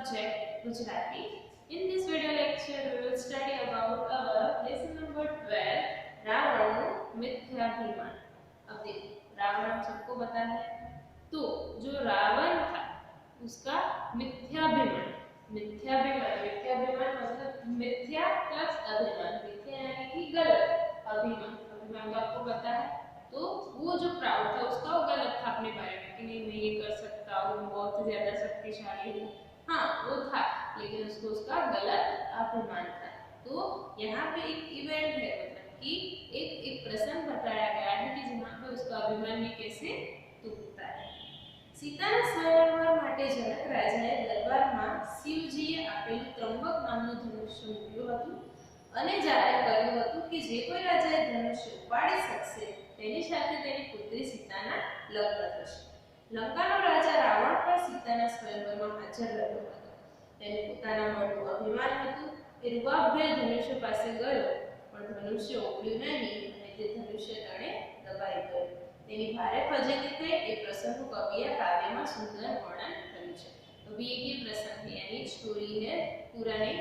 subject Gujarati. In this video lecture, we will study about our lesson number 12, Ravan मिथ्याभिमान। अब देखो रावण सबको पता है, तो जो रावण था उसका मिथ्याभिमान, मिथ्याभिमान मतलब मिथ्या प्लस अभिमान, मिथ्या यानी कि गलत, अभिमान, अभिमान तो आपको पता है। तो वो जो प्राउड था उसका वो गलत था अपने बारे में कि नहीं मैं ये कर सकता हूँ, बहुत ज्यादा शक्तिशाली हूँ, हाँ वो था, लेकिन उसको उसका गलत अभिमान था। तो यहाँ पे एक इवेंट है, मतलब कि एक प्रसंग बताया गया है कि जहाँ पे उसका अभिमान भी कैसे टूटता है। सीताना स्वयंवर માટે जनक રાજાએ દરબારમાં શિવજીએ આપેલું ત્રંબક નામનું ધનુષ્ય મૂક્યું હતું અને જાહેર કર્યું હતું કે જે કોઈ રાજાએ ધનુષ્ય ઉપાડી શકશે તેની સાથે તેની પુત્રી સીતાના લગ્ન થશે। લંકાનો રાજા રાવણ પણ સીતાના સ્વયંવરમાં હાજર રહ્યો હતો। તેને પોતાના મળતું અભિમાન હતું એ રૂબાભેર ધનુષ્ય પાસે ગયો, પણ ધનુષ્ય ઉડ્યું નહીં અને તે ધનુષ્ય તળે દબાઈ ગયું। તેની ભારે ફજેતી થઈ એ પ્રસંગનું કવિએ કાવ્યમાં સુંદર વર્ણન કર્યું છે। अभी एक ये प्रसंग है यानी स्टोरी है पुराने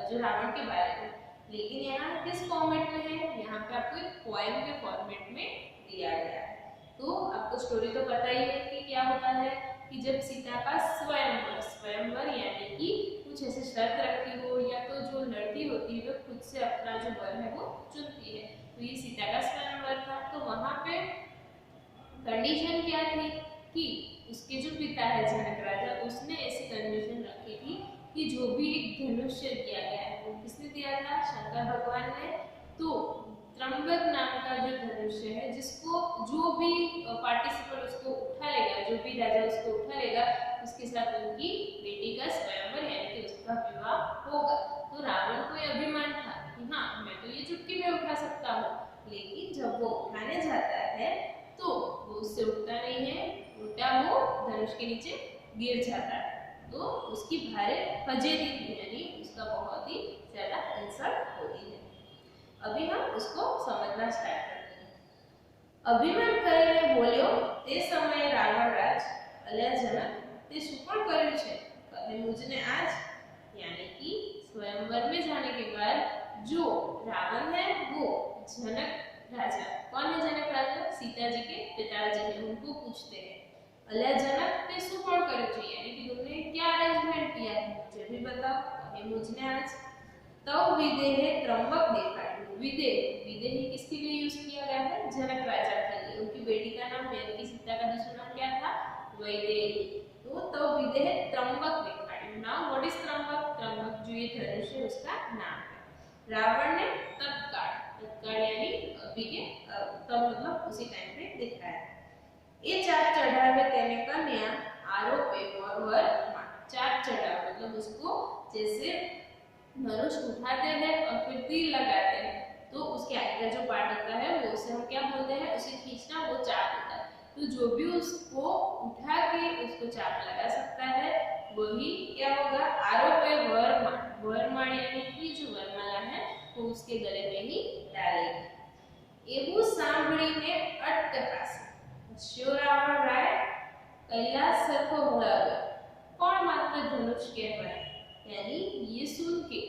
जो रावण के बारे में, लेकिन यहाँ किस फॉर्मेट में है, यहाँ पे आपको एक पोएम के फॉर्मेट में दिया गया है। तो आपको स्टोरी तो पता ही है कि क्या होता है कि जब सीता का स्वयंवर, स्वयंवर यानी कि कुछ ऐसे शर्त रखी हो या तो जो लड़की होती है वो खुद से अपना जो वर है वो चुनती है, तो ये सीता का स्वयंवर था। तो वहाँ पे कंडीशन क्या थी कि उसके जो पिता है जनक राजा, उसने ऐसी कंडीशन रखी थी कि जो भी एक धनुष्य दिया गया है वो किसने दिया था, शंकर भगवान ने। तो त्र्यंबक नाम का जो धनुष्य है जिसको जो भी पार्टिसिपेंट उसको उठा लेगा, जो भी राजा उसको उठा लेगा, उसके साथ उनकी बेटी का स्वयंवर यानी कि उसका विवाह होगा। तो रावण को यह अभिमान था कि हाँ मैं तो ये चुटकी में उठा सकता हूँ, लेकिन जब वो उठाने जाता है तो वो उससे उठता नहीं है, उल्टा वो धनुष के नीचे गिर जाता है। तो उसकी भारे फजेती थी यानी उसका बहुत ही ज्यादा इंसल्ट होती है। अभी हम उसको समझना स्टार्ट करते हैं। अभिमान કરીને બોલ્યો તે સમયે રાવણરાજ અલ્યા જનક તે શું પણ કર્યું છે, કહે મુझने आज, यानी कि स्वयंवर में जाने के बाद जो रावण है वो जनक राजा, कौन है जनक राजा, सीता जी के पिताजी हैं, उनको पूछते हैं अल्या जनक ते શું પણ કર્યું છે, यानी कि तुमने क्या अरेंजमेंट किया है मुझे भी बताओ, कहे मुझने आज। तब विदेह त्र्यंबक देखाड्યું। विदेह, विदेह किसके लिए यूज किया गया है, जनक राजा के लिए, उनकी बेटी का नाम यानी कि सीता का दूसरा नाम क्या था, वैदेही। तो तब विदेह त्र्यंबक देखाड्યું। Now what is Tryambak, Tryambak जो ये धनुष्य उसका नाम है। रावण ने तत्काल, तत्काल यानी अभी के तब मतलब उसी टाइम पे दिखाया। ये चाप चढ़ावे तेने कन्या आरोपे वर चाप चढ़ाव मतलब उसको जैसे धनुष उठाते हैं और फिर तीर लगाते हैं तो उसके आगे का जो पार्ट होता है वो उसे हम क्या बोलते हैं, उसे खींचना, वो चाप होता है। तो जो भी उसको उठा के उसको चाप लगा सकता है वही क्या होगा, आरोपे वरमाळ, वरमाळ यानी कि जो वरमाला है वो उसके गले में ही डालेगी। એવું સાંભળીને અટ્ટહાસ્ય હસ્યો રાવણ રાય कैलाश સરખો ભરાવ્યો, કોણ માત્ર ધનુષ કહેવાય, यानी ये सुन के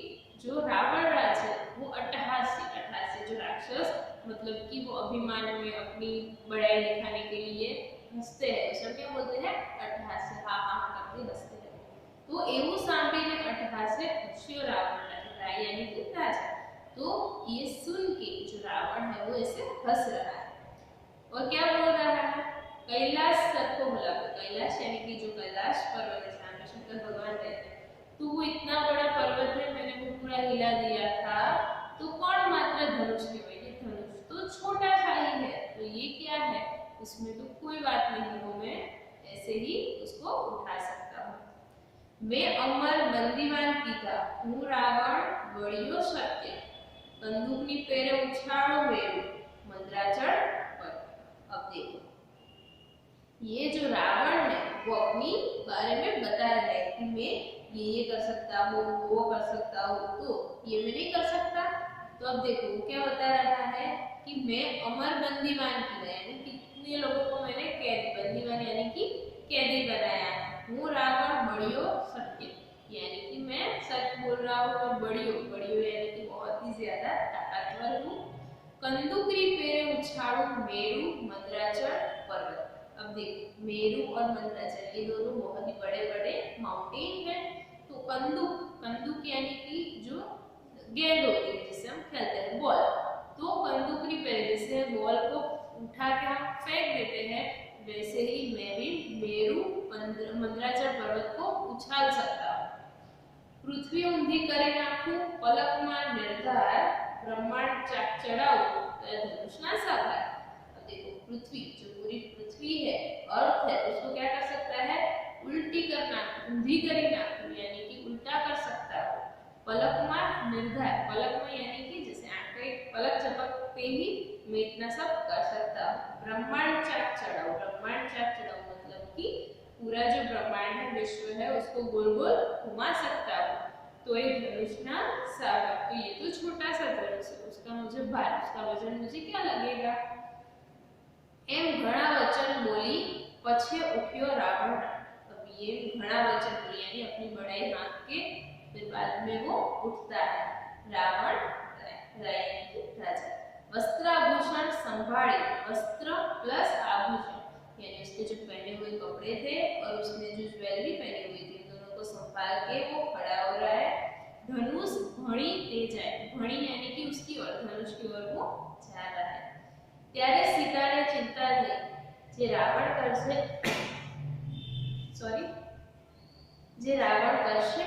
जो रावण राज है वो अट्टहास्य, अट्टहास्य जो राक्षस मतलब कि वो अभिमान में अपनी बड़ाई दिखाने के लिए हंसते हैं, उसे क्या बोलते हैं, अट्टहास्य, हाँ हाँ करके हंसते हैं। तो એવું સાંભળીને અટ્ટહાસ્ય હસ્યો રાવણ રાય यानी कि राजा। तो ये सुन के जो रावण है वो ऐसे हंस रहा है और क्या बोल रहा है, कैलाश सबको बुला, कैलाश यानी कि जो कैलाश पर्वत है जहाँ शंकर भगवान रहते हैं, तो वो इतना बड़ा पर्वत है, मैंने वो पूरा हिला दिया था, तो कौन मात्र धनुष के भाई, धनुष तो छोटा सा ही है, तो ये क्या है, उसमें तो कोई बात नहीं, वो मैं ऐसे ही उसको उठा सकता हूँ। मैं अमर बंदीवान कीधा हूँ रावण बळियो सत्य, बंदूकनी पेरे उछाड़ो मेरू मंदराचल पर। अब देखो ये जो रावण है वो अपनी बारे में बता रहा है कि मैं ये कर सकता हूँ, वो कर सकता हूँ, तो ये मैं नहीं कर सकता। तो अब देखो वो क्या बता रहा है कि मैं अमर बंदीवान कीधा, यानी कितने लोगों को मैंने कैदी, बंदीवान यानी कि कैदी बनाया, हूँ रावण बळियो सत्य, यानी घबराओ और बढ़ियो बढ़ियो यानी कि बहुत ही ज्यादा ताकतवर हूँ। कंदुकरी पेरे उछाड़ू मेरु मंदराचल पर्वत। अब देखो मेरु और मंदराचल ये दोनों बहुत ही बड़े बड़े माउंटेन हैं। तो कंदुक कंदुक यानी कि जो गेंद होती है जिससे हम खेलते हैं बॉल, तो कंदुकरी पेरे जैसे बॉल को उठा के हम फेंक देते हैं, वैसे ही मैं भी मेरु मंदराचल पर्वत को उछाल सकता हूँ। पृथ्वी ऊंधी करे नाखू पलकमां निर्धार ब्रह्मांड चढ़ाओ धनुषना साकार। अब देखो पृथ्वी जो पूरी पृथ्वी है अर्थ है उसको क्या कर सकता है, उल्टी करना ऊंधी करी नाखू यानी कि उल्टा कर सकता है। पलकमां निर्धार, पलकमां यानी कि जैसे आंखें पलक झपकते ही मैं इतना सब कर सकता हूँ। ब्रह्मांड चाक चढ़ाओ, ब्रह्मांड चाक चढ़ाओ मतलब कि पूरा जो ब्रह्मांड है विश्व है उसको गोल गोल घुमा सकता हूँ। तो एक धनुषना सागर, तो ये तो छोटा सा धनुष है, उसका मुझे भार, उसका वजन मुझे क्या लगेगा। एम घना वचन बोली पछे उठ्यो रावण। अब ये घना वचन बोली यानी अपनी बड़ाई हाँक के फिर बाद में वो उठता है रावण राजा। वस्त्राभूषण संभाळे, वस्त्र प्लस आभूषण यानी उसके जो पहने हुए कपड़े थे और उसने जो ज्वेलरी पहनी हुई थी दोनों को संभाल के वो खड़ा हो रहा है। धनुष भणी ले जाए, भणी यानी कि उसकी ओर, धनुष की ओर वो जा रहा है। ત્યારે સીતાને ચિંતા થઈ જે રાવણ કરશે जे रावण करશે।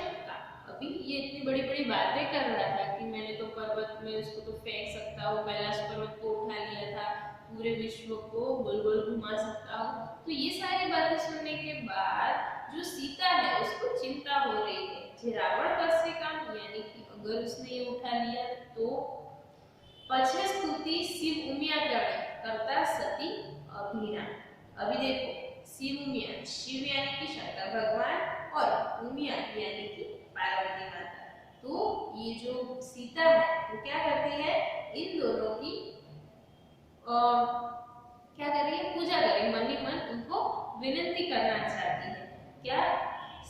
अभी ये इतनी बड़ी बड़ी बातें कर रहा था कि मैंने तो पर्वत में उसको तो फेंक सकता हूँ, कैलाश पर्वत को उठा लिया था, पूरे विश्व को गोल गोल घुमा सकता हूँ। तो ये सारी बातें सुनने के बाद जो सीता है उसको चिंता हो रही है जे रावण करશે काम, यानी कि अगर उसने ये उठा लिया तो। पछे स्तुति शिव उमिया तड़े करता सती अभिना। अभी देखो शिव उमिया, शिव यानी कि शंकर भगवान और उमिया यानी कि पार्वती माता। तो ये जो सीता है वो क्या करती है, इन दोनों की क्या कर रही है, पूजा कर रही है, मन ही मन उनको विनती करना चाहती है। क्या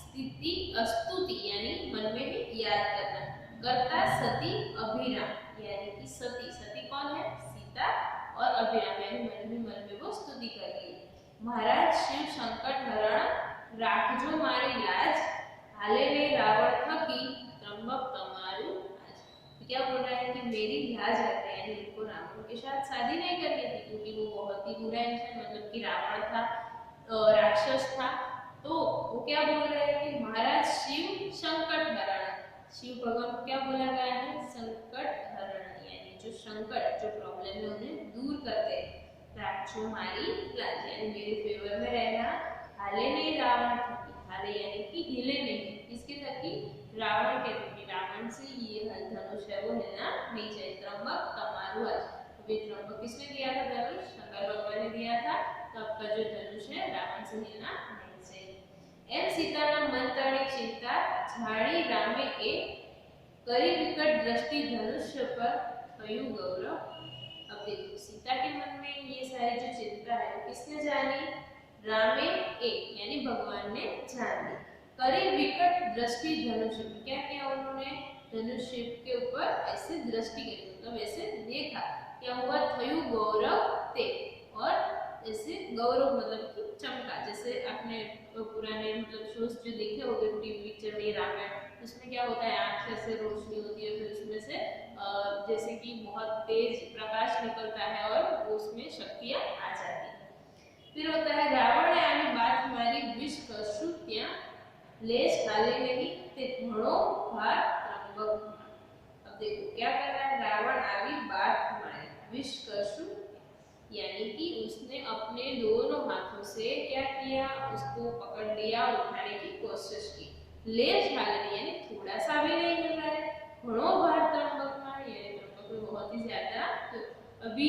स्थिति स्तुति यानी मन में भी याद करना। करता सती अभिराम यानी कि सती, सती कौन है, सीता, और अभिराम यानी मन में वो स्तुति कर रही है। महाराज शिव संकट हरण राखजो मारी लाज, हाले ने रावण थकी त्र्यंबक तमारू आज। तो क्या बोल रहा है कि मेरी लाज रख रहे हैं, यानी उनको रावण के साथ शादी नहीं करनी थी क्योंकि वो बहुत ही बुरा इंसान मतलब कि रावण था, राक्षस था। तो वो क्या बोल रहे हैं कि महाराज शिव संकट हरण, शिव भगवान को क्या बोला गया है, संकट हरण यानी जो संकट जो प्रॉब्लम है उन्हें दूर करते हैं। राखजो मारी लाज यानी मेरे फेवर में रहना, हाले नहीं रावण थकी, हाले यानी कि हिले नहीं, किसके थकी, रावण के थकी, रावण से ये धनुष है वो हिलना नहीं चाहिए। त्र्यंबक तमारू आज, अभी त्र्यंबक किसने दिया था धनुष, शंकर भगवान ने दिया था, तो आपका जो धनुष है रावण से हिलना नहीं चाहिए। एम सीताना मन तड़े चिंता झाड़ी रामे ए करी विकट दृष्टि धनुष्य पर थयु गौरव। अब देखो सीता के मन में ये सारी जो चिंता है किसने जानी, रामे ए यानी भगवान ने जान ली। करी विकट दृष्टि धनुष्य, क्या किया उन्होंने, धनुष्य के ऊपर ऐसे दृष्टि करी मतलब ऐसे देखा, क्या हुआ, थयु गौरव ते, और ऐसे गौरव मतलब कि चमका, जैसे आपने पुराने मतलब शोज जो देखे होंगे टीवी पिक्चर में रामायण, उसमें क्या होता है आंख से रोशनी होती है, फिर उसमें से जैसे कि बहुत तेज प्रकाश निकलता है और उसमें शक्तियां आ जाती है। फिर होता है रावण ने आनी बात मारी विष कशु त्या लेश हाले नहीं ते घणो भार त्र्यंबक। अब देखो क्या कर रहा है, रावण आवी बात मारी विष कशु यानी कि उसने अपने दोनों हाथों से क्या किया, उसको पकड़ लिया, उठाने की कोशिश की। लेश हालने यानी थोड़ा सा भी नहीं मिल रहा है, घणो भार त्र्यंबक में यानी त्र्यंबक में बहुत ही ज्यादा। तो अभी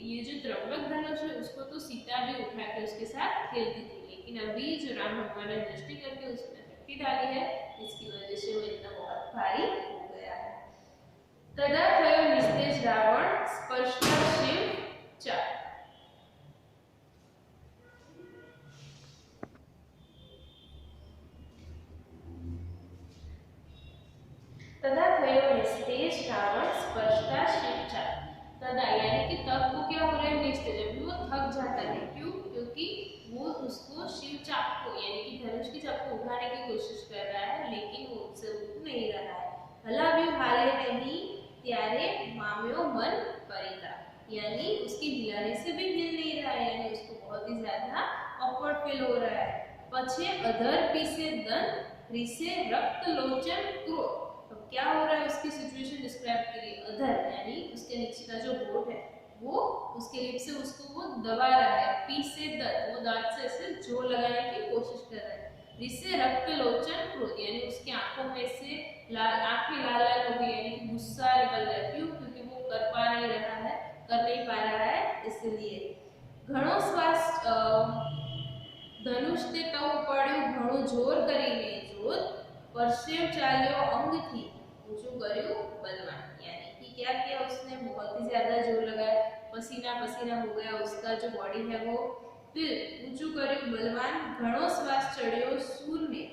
ये जो त्र्यंबक धनुष है उसको तो सीता भी उठा के उसके साथ खेलती थी, लेकिन अभी जो राम भगवान ने दृष्टि करके उसमें शक्ति डाली है, इसकी वजह से वो इतना बहुत भारी हो गया है। तदा थयो निस्तेज रावण स्पष्ट शिव चा। तथा भयो निस्तेज रावण स्पर्शता शिवचा। तदा यानी कि तब वो क्या हो रहा है निस्तेज, जब वो थक जाता है। क्यों? क्योंकि वो उसको शिव चाप को यानी कि धनुष की चाप को उठाने की कोशिश कर रहा है, लेकिन वो उससे उठ नहीं रहा है। हलाव्यू हाले नहीं त्यारे माम्यो मन परिता, यानी उसकी हिलाने से भी हिल नहीं रहा है, यानी उसको बहुत ही ज्यादा ऑकवर्ड फील हो रहा है। पछे अधर पीसे दंत रिसे रक्त लोचन क्रोध। अब क्या हो रहा है उसकी सिचुएशन डिस्क्राइब करिए। अधर यानी उसके नीचे का जो होठ है वो उसके लिप से उसको वो दबा रहा है। पीसे दंत, वो दांत से ऐसे जोर लगाने की कोशिश कर रहा है। रिसे रक्त लोचन क्रोध, यानी उसकी आंखों में से आंखें लाल लाल हो गई, यानी कि गुस्सा निकल रहा है। क्यों? क्योंकि वो कर नहीं पा रहा है इसलिए। घणो श्वास धनुष ते तव पड्યું ઘણું જોર કરીને જોત પરસેવ ચાલ્યો અંગથી ऊंचું કર્યું बलवान, यानी कि क्या किया उसने, बहुत ही ज्यादा जोर लगाया, पसीना पसीना हो गया उसका जो बॉडी है वो। फिर ऊंचું કર્યું बलवान, ઘણો શ્વાસ ચડ્યો શૂરને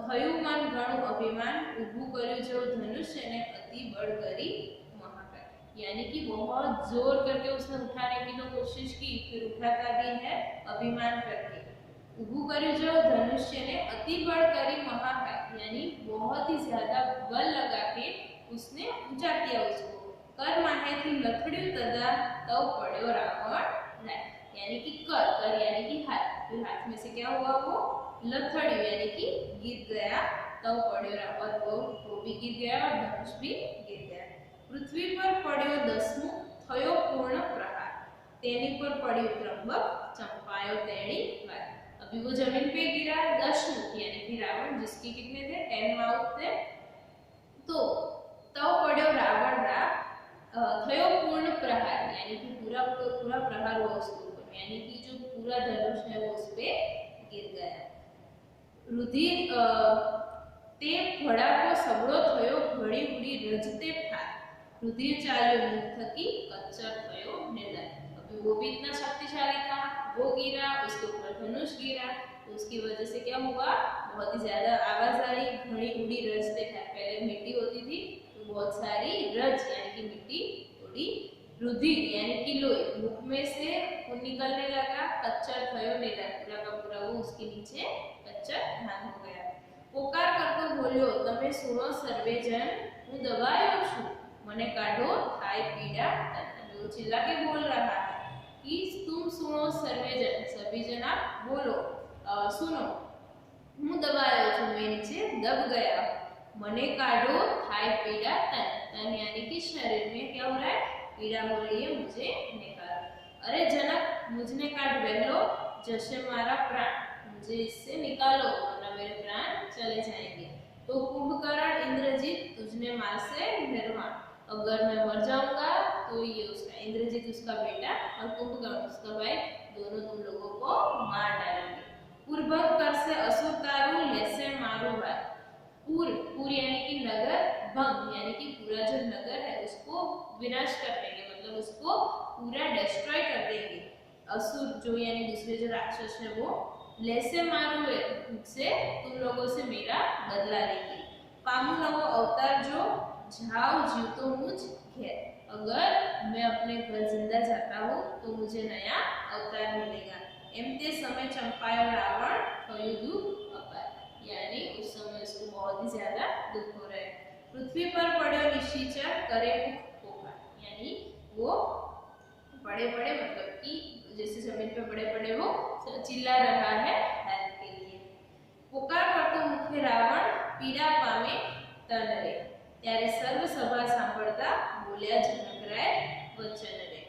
થયું મન ઘણું અભિમાન, ઊભું કર્યું જો ધનુષ્યને અતિ બળ કરી महाकाय, यानी कि बहुत जोर करके उसने उठाने की तो कोशिश की, फिर उठाता भी है अभिमान करके। ઊભું કર્યું जो धनुष्य ने अति बल करी महाकाय, यानी बहुत ही ज्यादा बल लगा के उसने ऊंचा किया उसको। कर माहे थी लथड़ियों तदा तव पड़्यो रावण राय, यानी कि कर यानी कि हाथ, फिर हाथ में से क्या हुआ वो लथड़ियों यानी कि गिर गया। तव पड़्यो रावण, वो भी गिर गया और धनुष भी गिर गया। पृथ्वी पर पड़्यो दसमुख थयो पूर्ण प्रहार, तेनी पर पड़्यो त्र्यंबक चंपायो तेणी वार। अभी वो जमीन पे गिरा 10 मुख, यानी कि रावण जिसके कितने थे 10 माउथ थे। तो तव पड़्यो रावण रा थयो पूर्ण प्रहार, यानी कि पूरा प्रहार हुआ उसके ऊपर, यानी कि जो पूरा धनुष है वो उस पे गिर गया। रुधिर ते फड़ाको सबड़ो थयो घड़ी उड़ी रजते ठार, रुधिर चाल्यो मुख थकी कच्चर थयो निडर। अभी वो भी इतना शक्तिशाली था, वो गिरा, उसके ऊपर धनुष गिरा, तो उसकी वजह से क्या हुआ, बहुत ही ज्यादा आवाज आ रही, घड़ी उड़ी रजते ठार, पहले मिट्टी होती थी तो बहुत सारी रज यानी कि मिट्टी उड़ी। रुधिर यानी कि लोही मुख में से खून निकलने लगा। कच्चर थयो निडर, पूरा का पूरा वो उसके नीचे कच्चर धान हो गया। પોકાર કરતો બોલ્યો તમે સુનો સર્વે જન, હું દબાયો છું મને કાઢો થાય પીડા તન। वो चिल्ला के बोल रहा है कि तुम सुनो सर्वे जन, सभी जन आप बोलो, सुनो, હું દબાયો છું, मैं नीचे दब गया, मने काढ़ो थाय पीड़ा तन, तन यानी कि शरीर में क्या हो रहा है, पीड़ा हो रही है, मुझे निकालो। अरे जनक मुझने काट बहलो जैसे मारा प्राण, मुझे इससे निकालो वरना मेरे प्राण चले जाएंगे। तो कुंभकर्ण इंद्रजीत तुझने मार से निर्वाण, अगर मैं मर जाऊंगा तो ये उसका इंद्रजीत उसका बेटा और कुंभकर्ण उसका भाई दोनों तुम लोगों को मार डालेंगे। पूर्वक कर से असुर तारू लेसे मारू भाई, पूर यानी कि नगर, भंग यानी कि पूरा जो नगर है उसको विनाश कर देंगे, मतलब उसको पूरा डिस्ट्रॉय कर देंगे। असुर जो यानी दूसरे जो राक्षस है वो लेसे मारू है, से तुम लोगों से मेरा बदला लेंगे। पामू नवो अवतार जो जाओ जीव तो मुझ घेर, अगर मैं अपने घर जिंदा जाता हूँ तो मुझे नया अवतार मिलेगा। एम ते समय चंपायो रावण थयो दुख अपार, यानी उस समय उसको बहुत ही ज्यादा दुख हो रहा है। पृथ्वी पर पड़े निशीचर करे मुख पोकार, यानी वो बड़े बड़े मतलब कि जैसे जमीन पे बड़े बड़े वो चिल्ला रहा है हेल्प के लिए। पुकार करतो मुखे रावण पीड़ा पामे तन रे, ત્યારે સર્વ સભા સાંભળતા બોલ્યા જનકરાય વચન રે,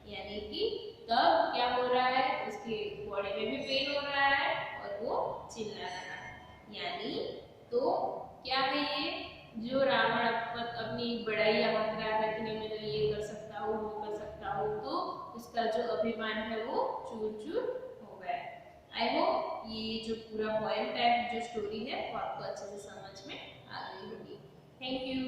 यानी कि तब क्या हो रहा है, उसकी बॉडी में भी पेन हो रहा है और वो चिल्ला रहा है। यानी तो क्या है ये जो रावण अपनी बड़ाइयाँ बता रहा है कि नहीं मैं तो ये कर सकता हूँ वो कर सकता हूँ, तो उसका जो अभिमान है वो चूर चूर हो गया। आई होप ये जो पूरा पोएम टाइप जो स्टोरी है वो आपको अच्छे से समझ में आ गई होगी। Thank you.